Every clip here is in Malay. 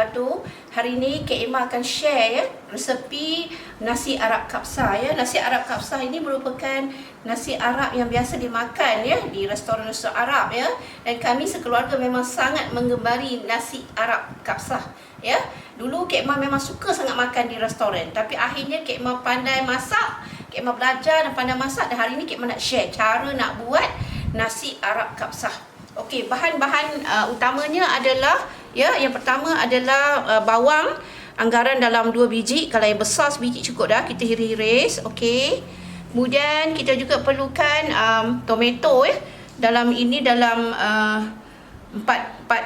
wabarakatuh. Hari ini Kak Emma akan share ya resepi nasi Arab kapsa ya. Nasi Arab kapsa ini merupakan nasi Arab yang biasa dimakan ya di restoran-restoran Arab ya. Dan kami sekeluarga memang sangat menggemari nasi Arab kapsa ya. Dulu Kak Emma memang suka sangat makan di restoran, tapi akhirnya Kak Emma pandai masak, Kak Emma belajar dan pandai masak, dan hari ini Kak Emma nak share cara nak buat nasi Arab kapsa. Okey, bahan-bahan utamanya adalah ya, yang pertama adalah bawang, anggaran dalam 2 biji. Kalau yang besar sebiji cukup dah, kita iris-iris. Okey. Kemudian kita juga perlukan tomato ya. Dalam 4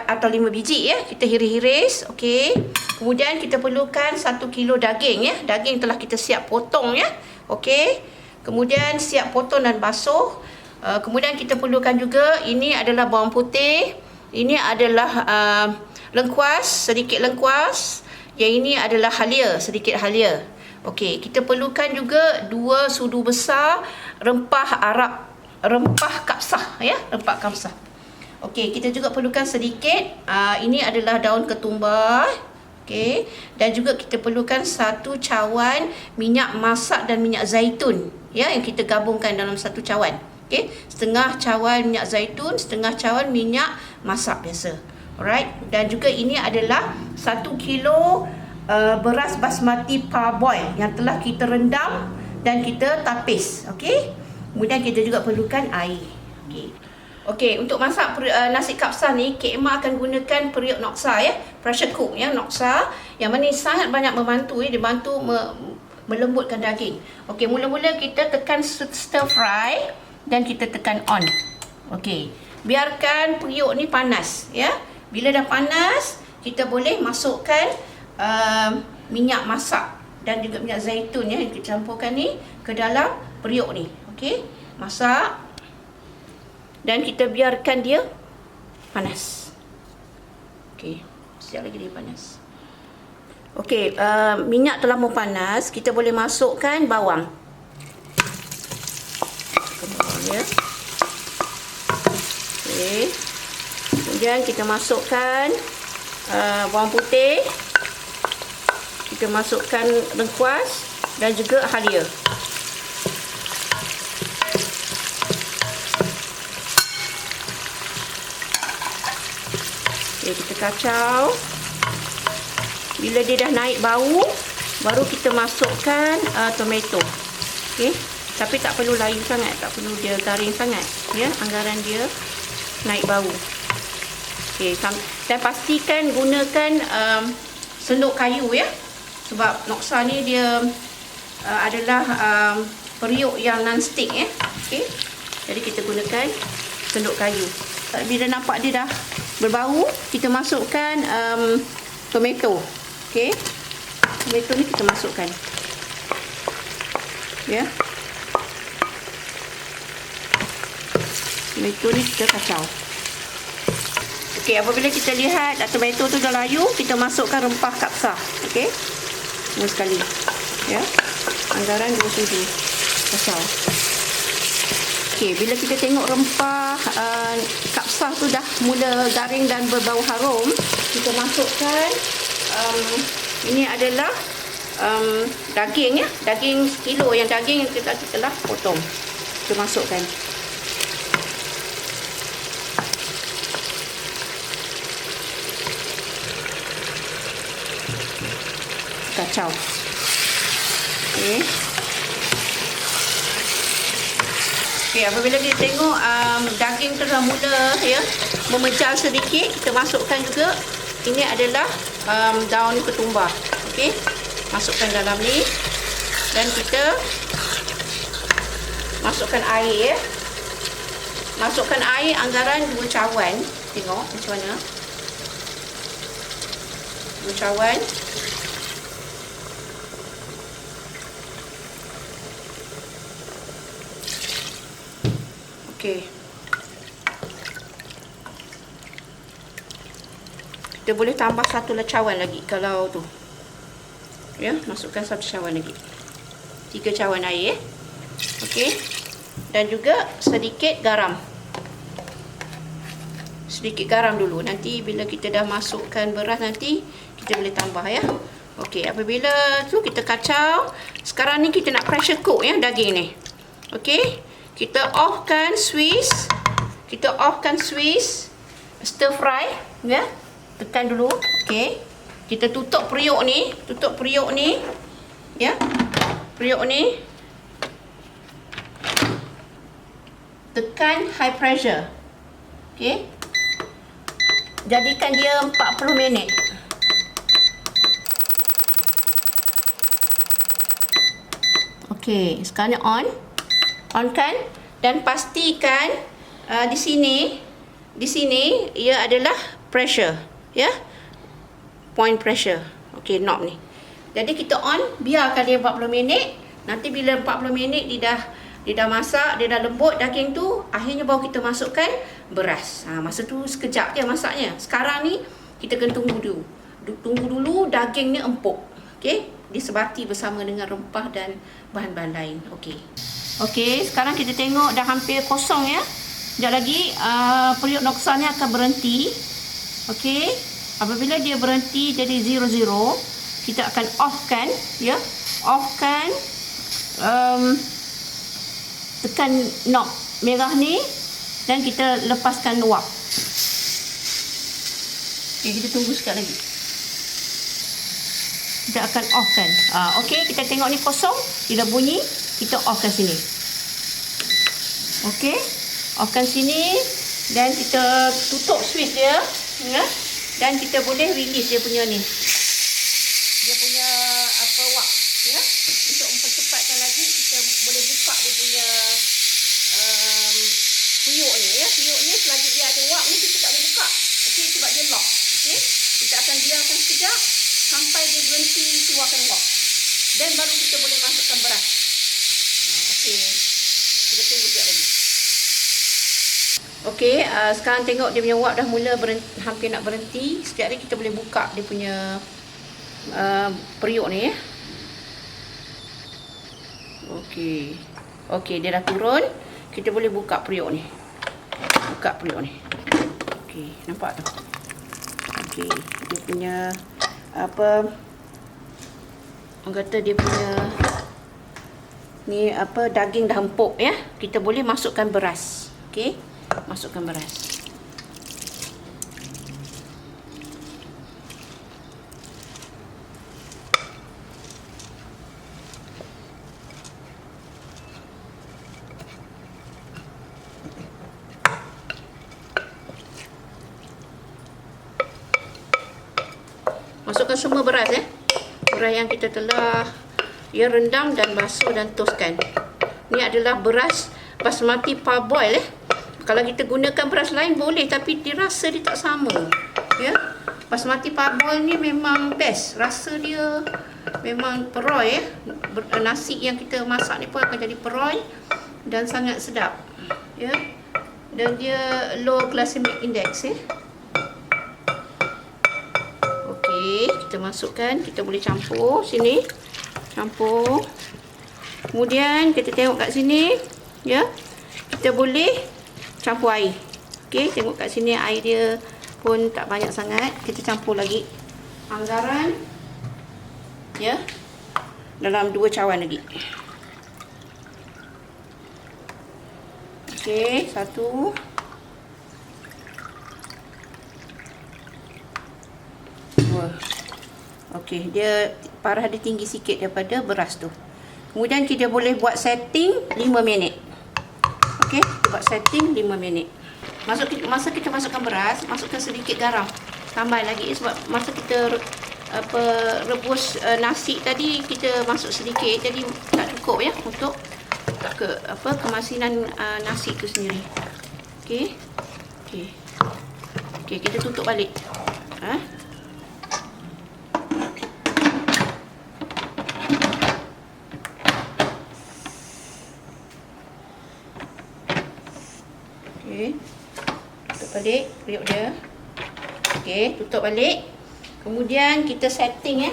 atau 5 biji ya, kita iris-iris. Okey. Kemudian kita perlukan 1 kilo daging ya. Daging telah kita siap potong ya. Okey. Kemudian siap potong dan basuh. Kemudian kita perlukan juga, ini adalah bawang putih, ini adalah lengkuas, sedikit lengkuas, yang ini adalah halia, sedikit halia. Okey, kita perlukan juga 2 sudu besar rempah Arab, rempah kapsah ya, rempah kapsah. Okey, kita juga perlukan sedikit, ini adalah daun ketumbar. Okey, dan juga kita perlukan 1 cawan minyak masak dan minyak zaitun ya, yang kita gabungkan dalam 1 cawan. Okey, setengah cawan minyak zaitun, setengah cawan minyak masak biasa. Alright, dan juga ini adalah 1 kilo beras basmati parboil yang telah kita rendam dan kita tapis. Okey, kemudian kita juga perlukan air. Okey. Okey, untuk masak nasi kapsa ni, Kak Emma akan gunakan periuk Noxa ya, pressure cook ya, Noxa, yang mana sangat banyak membantu ya, dibantu melembutkan daging. Okey, mula-mula kita tekan stir fry dan kita tekan on. Okey, biarkan periuk ni panas ya. Bila dah panas, kita boleh masukkan minyak masak dan juga minyak zaitun ya, yang kita campurkan ni ke dalam periuk ni. Okey, masak dan kita biarkan dia panas. Okey, sekejap lagi dia panas. Okey, minyak telah mau panas, kita boleh masukkan bawang. Ya. Okey. Kemudian kita masukkan bawang putih. Kita masukkan lengkuas dan juga halia. Okey, kita kacau. Bila dia dah naik bau, baru kita masukkan tomato. Okey. Tapi tak perlu layu sangat, tak perlu dia garing sangat ya, anggaran dia naik bau. Okey, dan pastikan gunakan sendok kayu ya, sebab Noxa ni dia adalah periuk yang non-stick ya. Okey, jadi kita gunakan sendok kayu. Bila nampak dia dah berbau, kita masukkan tomato. Okey, tomato ni kita masukkan ya. Tomato ni kita kacau. Okey, apabila kita lihat tomato tu dah layu, kita masukkan rempah kapsa. Okey, semua sekali ya, anggaran 2 sudu. Kacau. Okey, bila kita tengok rempah kapsa tu dah mula garing dan berbau harum, kita masukkan ini adalah daging ya, daging sekilo, yang daging yang kita telah potong. Kita masukkan. Kacau. Okey. Okey, apabila kita tengok daging telah mula ya memejal sedikit, kita masukkan juga, ini adalah daun ketumbar. Okey, masukkan dalam ni dan kita masukkan air ya. Masukkan air anggaran 2 cawan. Tengok macam mana. 2 cawan. Okey. Kita boleh tambah 1 cawan lagi kalau tu. Ya, masukkan 1 cawan lagi. 3 cawan air. Okey. Dan juga sedikit garam. sedikit garam dulu. Nanti bila kita dah masukkan beras nanti kita boleh tambah ya. Okey, apabila tu kita kacau. Sekarang ni kita nak pressure cook ya daging ni. Okey, kita offkan Swiss. Stir fry ya. Tekan dulu. Okey. Kita tutup periuk ni, ya. Periuk ni tekan high pressure. Okey. Jadikan dia 40 minit. Okey, sekarang ni on kan, dan pastikan di sini ia adalah pressure ya. Point pressure. Okey, knob ni. Jadi kita on, biarkan dia 40 minit. Nanti bila 40 minit dia dah masak, dia dah lembut daging tu, akhirnya baru kita masukkan beras. Masa tu sekejap je masaknya. Sekarang ni kita kena tunggu dulu. Tunggu dulu daging ni empuk. Okey, disebati bersama dengan rempah dan bahan-bahan lain. Okey. Okey, sekarang kita tengok dah hampir kosong ya. Sekejap lagi periuk noksa ni akan berhenti. Okey. Apabila dia berhenti jadi 00, kita akan offkan ya. Offkan, tekan knob merah ni dan kita lepaskan wok. Okey, kita tunggu sekejap lagi. Kita akan offkan. Okey, kita tengok ni kosong, dia dah bunyi, kita offkan sini. Okey, offkan sini dan kita tutup switch dia ya. Dan kita boleh release dia punya ni. Dia punya wok ya. Untuk mempercepatkan lagi, kita boleh buka dia punya periuk ni ya. Periuk ni selagi dia ada wok ni kita tak boleh buka. Okey, sebab dia lock. Okey. Kita akan biarkan sekejap sampai dia berhenti keluarkan wok. Dan baru kita boleh masukkan beras. Okey. Kita tunggu sekejap lagi. Okey, sekarang tengok dia punya wok dah mula hampir nak berhenti. Sekejap lagi kita boleh buka dia punya periuk ni ya. Okey. Okey, dia dah turun. Kita boleh buka periuk ni. Okey, nampak tu. Okey, dia punya orang kata dia punya ni daging dah empuk ya. Kita boleh masukkan beras. Okey. Masukkan beras. Masukkan semua beras ya. Beras yang kita telah rendam dan basuh dan toskan. Ini adalah beras basmati parboil Kalau kita gunakan beras lain boleh, tapi dirasa dia tak sama. Ya. Basmati parboil ni memang best. Rasa dia memang peroy ya. Nasi yang kita masak ni pun akan jadi peroy dan sangat sedap. Ya. Dan dia low glycemic index ya. Okey, kita masukkan, kita boleh campur sini. Campur. Kemudian kita tengok kat sini ya. Kita boleh campur air. Okey, tengok kat sini air dia pun tak banyak sangat. Kita campur lagi anggaran ya. Dalam 2 cawan lagi. Okey, 1. Okey, dia parah dia tinggi sikit daripada beras tu. Kemudian kita boleh buat setting 5 minit. Okey, kita buat setting 5 minit. Masa kita masukkan beras, masukkan sedikit garam. Tambah lagi sebab masa kita rebus nasi tadi kita masuk sedikit, jadi tak cukup ya untuk kemasinan nasi itu sendiri. Okey. Okey. Okey, kita tutup balik. Okey. Tutup balik periuk dia. Okey, tutup balik. Kemudian kita setting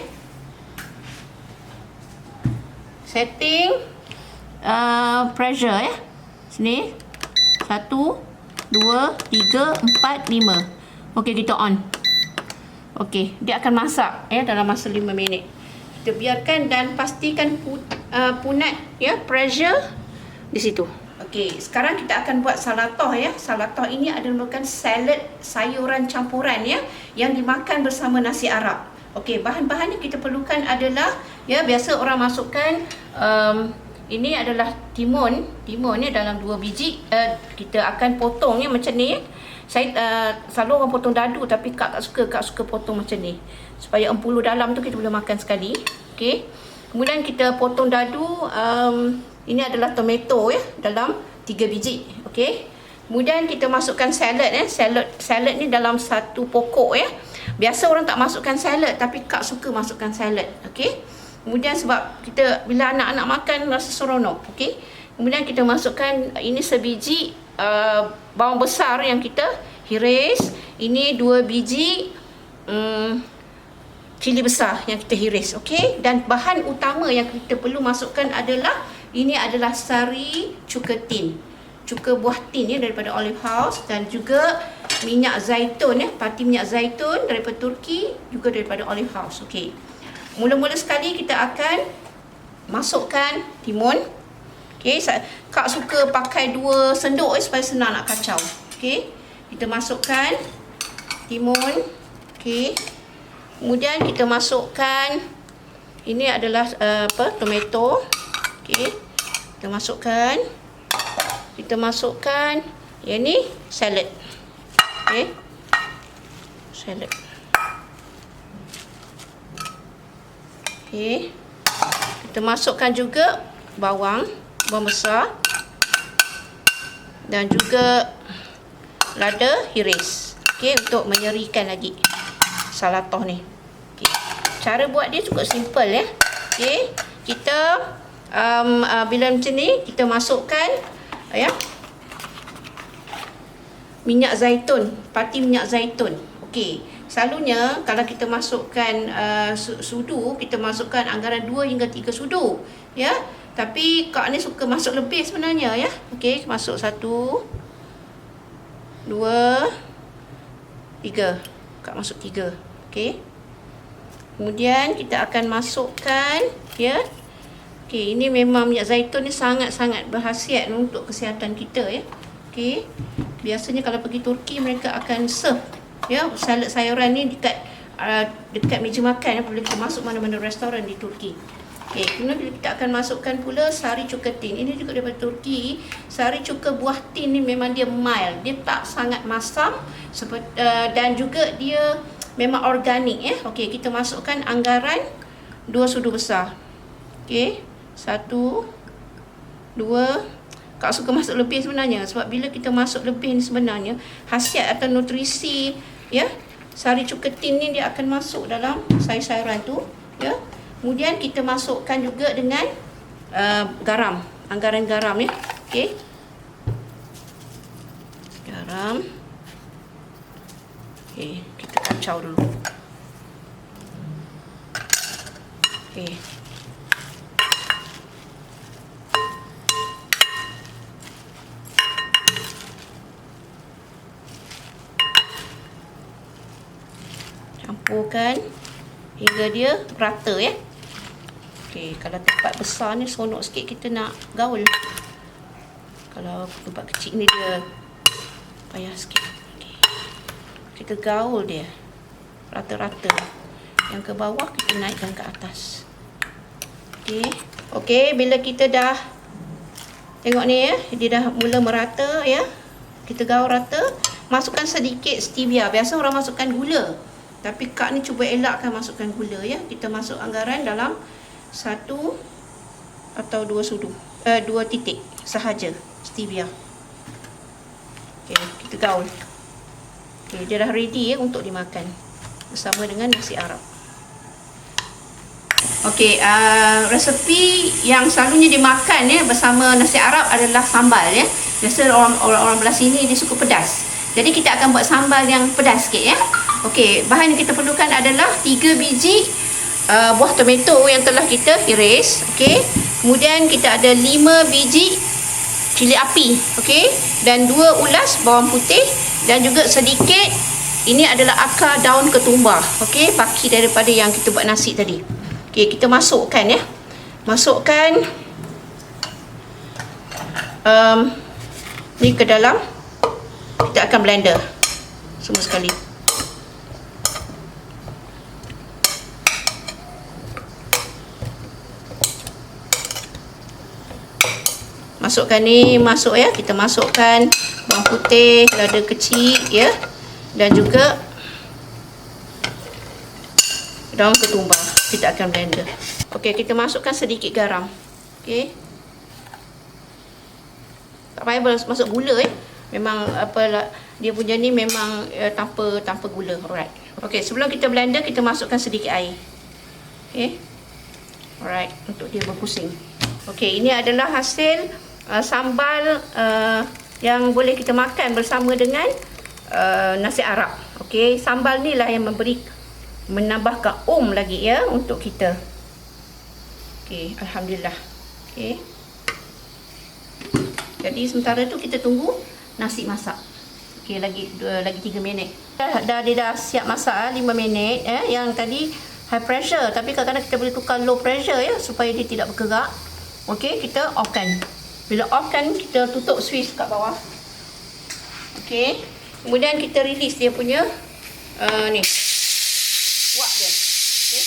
Setting pressure ya. Sini. 1, 2, 3, 4, 5. Okey, kita on. Okey, dia akan masak ya dalam masa 5 minit. Kita biarkan dan pastikan punat ya, pressure di situ. Okey, sekarang kita akan buat salatoh ya. Salatoh ini adalah merupakan salad sayuran campuran ya yang dimakan bersama nasi Arab. Okey, bahan-bahan yang kita perlukan adalah ya, biasa orang masukkan ini adalah timun. Timun ni dalam 2 biji. Kita akan potong ya macam ni. Saya selalu orang potong dadu, tapi Kak tak suka. Kak suka potong macam ni supaya empuluh dalam tu kita boleh makan sekali. Okey. Kemudian kita potong dadu. Ini adalah tomato ya dalam 3 biji. Okey. Kemudian kita masukkan salad ya. Salad ni dalam 1 pokok ya. Biasa orang tak masukkan salad, tapi Kak suka masukkan salad. Okey. Kemudian sebab kita bila anak-anak makan rasa seronok. Okey. Kemudian kita masukkan ini sebiji bawang besar yang kita hiris. Ini 2 biji cili besar yang kita hiris. Okey. Dan bahan utama yang kita perlu masukkan adalah ini adalah sari cuka tin. Cuka buah tin ya daripada Olive House, dan juga minyak zaitun ya, pati minyak zaitun daripada Turki, juga daripada Olive House. Okey. Mula-mula sekali kita akan masukkan timun. Okey, Kak suka pakai 2 sendok supaya senang nak kacau. Okey, kita masukkan timun. Okey. Kemudian kita masukkan ini adalah tomato. Okey. Kita masukkan yang ni salad. Okey. Salad. Okey. Kita masukkan juga bawang besar dan juga lada hiris. Okey, untuk menyerikan lagi salatoh ni. Okey. Cara buat dia cukup simple ya. Okey. Kita bila macam ni kita masukkan ya minyak zaitun, pati minyak zaitun. Okey. Selalunya kalau kita masukkan sudu, kita masukkan anggaran 2 hingga 3 sudu ya. Tapi Kak ni suka masuk lebih sebenarnya ya. Okey, masuk 1 2 3. Kak masuk 3. Okey. Kemudian kita akan masukkan ya. Okey, ini memang minyak zaitun ni sangat-sangat berkhasiat untuk kesihatan kita ya. Okey. Biasanya kalau pergi Turki mereka akan serve ya salad sayuran ni dekat meja makan apabila kita masuk mana-mana restoran di Turki. Okey, kemudian kita akan masukkan pula sari cuka tin. Ini juga daripada Turki. Sari cuka buah tin ni memang dia mild, dia tak sangat masam dan juga dia memang organik ya. Okey, kita masukkan anggaran 2 sudu besar. Okey, 1 2. Kak suka masuk lebih sebenarnya sebab bila kita masuk lebih ni sebenarnya khasiat atau nutrisi ya sari cuka tin ni dia akan masuk dalam sayur-sayuran tu ya. Kemudian kita masukkan juga dengan garam, anggaran garam ya. Okey. Garam. Okey, kita kacau dulu. Okey. Campurkan hingga dia rata ya. Okey, kalau tempat besar ni seronok sikit kita nak gaul. Kalau tempat kecil ni dia payah sikit. Okey. Kita gaul dia rata-rata. Yang ke bawah kita naikkan ke atas. Okey. Okey, bila kita dah tengok ni ya, dia dah mula merata ya. Kita gaul rata, masukkan sedikit stevia. Biasa orang masukkan gula. Tapi Kak ni cuba elakkan masukkan gula ya. Kita masuk anggaran dalam 1 atau 2 sudu. 2 titik sahaja stevia. Okey, kita gaul. Okey, dia dah ready ya untuk dimakan bersama dengan nasi Arab. Okey, resepi yang selalunya dimakan ya bersama nasi Arab adalah sambal ya. Biasa orang belah sini dia suka pedas. Jadi kita akan buat sambal yang pedas sikit ya. Okey, bahan yang kita perlukan adalah 3 biji buah tomato yang telah kita iris. Okey. Kemudian kita ada 5 biji cili api, okey, dan 2 ulas bawang putih, dan juga sedikit ini adalah akar daun ketumbar, okey, baki daripada yang kita buat nasi tadi. Okey, kita masukkan ya. Masukkan ni ke dalam. Kita akan blender semua sekali. Masukkan ni, masuk ya. Kita masukkan bawang putih, lada kecil ya. Dan juga daun ketumbar. Kita akan blender. Okey, kita masukkan sedikit garam. Okey. Tak payah masuk gula Memang apalah dia punya ni memang tanpa gula. Alright. Okey, sebelum kita blender kita masukkan sedikit air. Okey. Alright, untuk dia berpusing. Okey, ini adalah hasil sambal yang boleh kita makan bersama dengan nasi Arab. Okey, sambal ni lah yang menambahkan lagi ya untuk kita. Okey, alhamdulillah. Okey. Jadi sementara tu kita tunggu nasi masak. Okey, lagi 3 minit. Dia dah siap masak 5 minit yang tadi high pressure, tapi kadang-kadang kita boleh tukar low pressure ya supaya dia tidak bergerak. Okey, kita offkan. Bila offkan, kita tutup switch kat bawah. Okey. Kemudian kita release dia punya ni. Wap dia. Okey.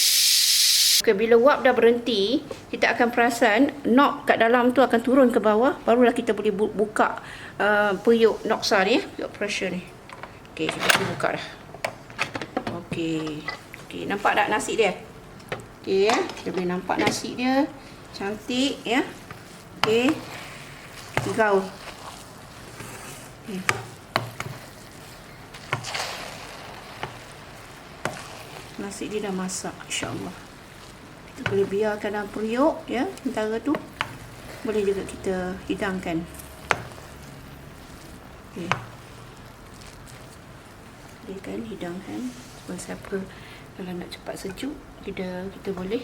Okay, bila wap dah berhenti, kita akan perasan knob kat dalam tu akan turun ke bawah. Barulah kita boleh buka periuk noksa ni, periuk pressure ni. Okey, kita boleh buka dah. Okey. Okey, nampak tak nasi dia? Okey ya, kita boleh nampak nasi dia. Cantik ya. Okey. Kita gaul. Okay. Nasi dia dah masak, insya-Allah. Kita boleh biarkan dalam periuk ya. Sementara tu boleh juga kita hidangkan. Okey. Boleh kan hidangkan. Sebab siapa kalau nak cepat sejuk, kita boleh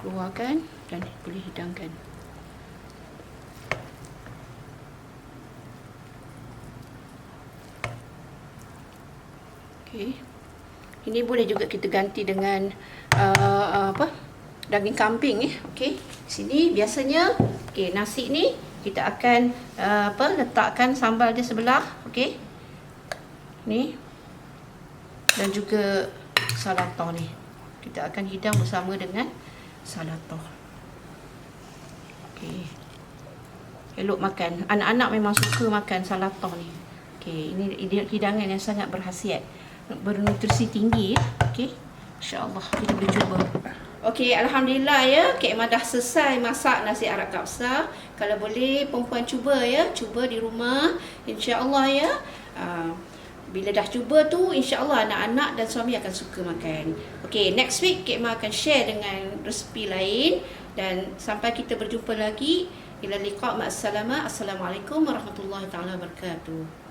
keluarkan dan boleh hidangkan. Okey. Ini boleh juga kita ganti dengan daging kambing Okey. Sini biasanya nasi ni kita akan letakkan sambal dia sebelah, okey. Ni. Dan juga salata ni. Kita akan hidang bersama dengan salata. Okey. Elok makan. Anak-anak memang suka makan salata ni. Okey, ini hidangan yang sangat berkhasiat. Bernutrisi tinggi ya. Okey. Insya-Allah kita boleh cuba. Okey, alhamdulillah ya. Kek Emma dah selesai masak nasi Arab kapsa. Kalau boleh perempuan cuba ya, cuba di rumah. Insya-Allah ya. Bila dah cuba tu, insya-Allah anak-anak dan suami akan suka makan. Okey, next week Kek Emma akan share dengan resepi lain dan sampai kita berjumpa lagi. Ila liqa' ma'as salamah. Assalamualaikum warahmatullahi taala wabarakatuh.